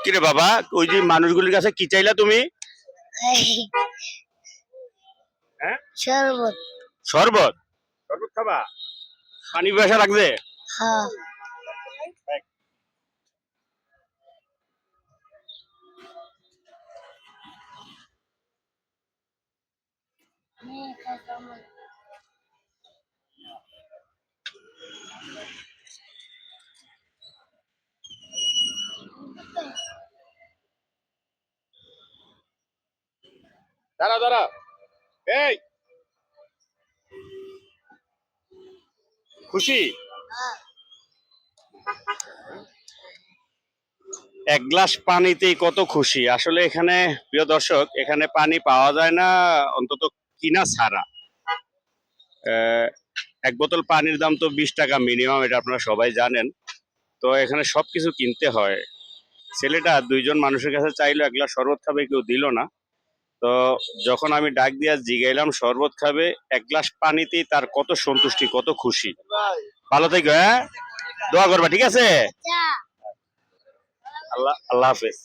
কিরে বাবা, ওই যে মানুষগুলির কাছে কি চাইলা তুমি? হ্যাঁ, শরবত। শরবত। শরবত খাবা? পানি পিয়াসা লাগবে? হ্যাঁ। দাঁড়া দাঁড়া, এই খুশি? এক গ্লাস পানিতেই কত খুশি আসলে। এখানে প্রিয় দর্শক, এখানে পানি পাওয়া যায় না, অন্তত কিনা ছাড়া। এক বোতল পানির দাম তো 20 টাকা মিনিমাম, এটা আপনারা সবাই জানেন। তো এখানে সবকিছু কিনতে হয়। ছেলেটা 2জন মানুষের কাছে চাইলো এক গ্লাস শরবত খাবে, কেউ দিল না। তো যখন আমি ডাক দিয়া জিগাইলাম শরবত খাবে, এক গ্লাস পানিতেই তার কত সন্তুষ্টি, কত খুশি। ভালো থেকো, হ্যাঁ, দোয়া করবা, ঠিক আছে? আল্লাহ আল্লাহ হাফেজ।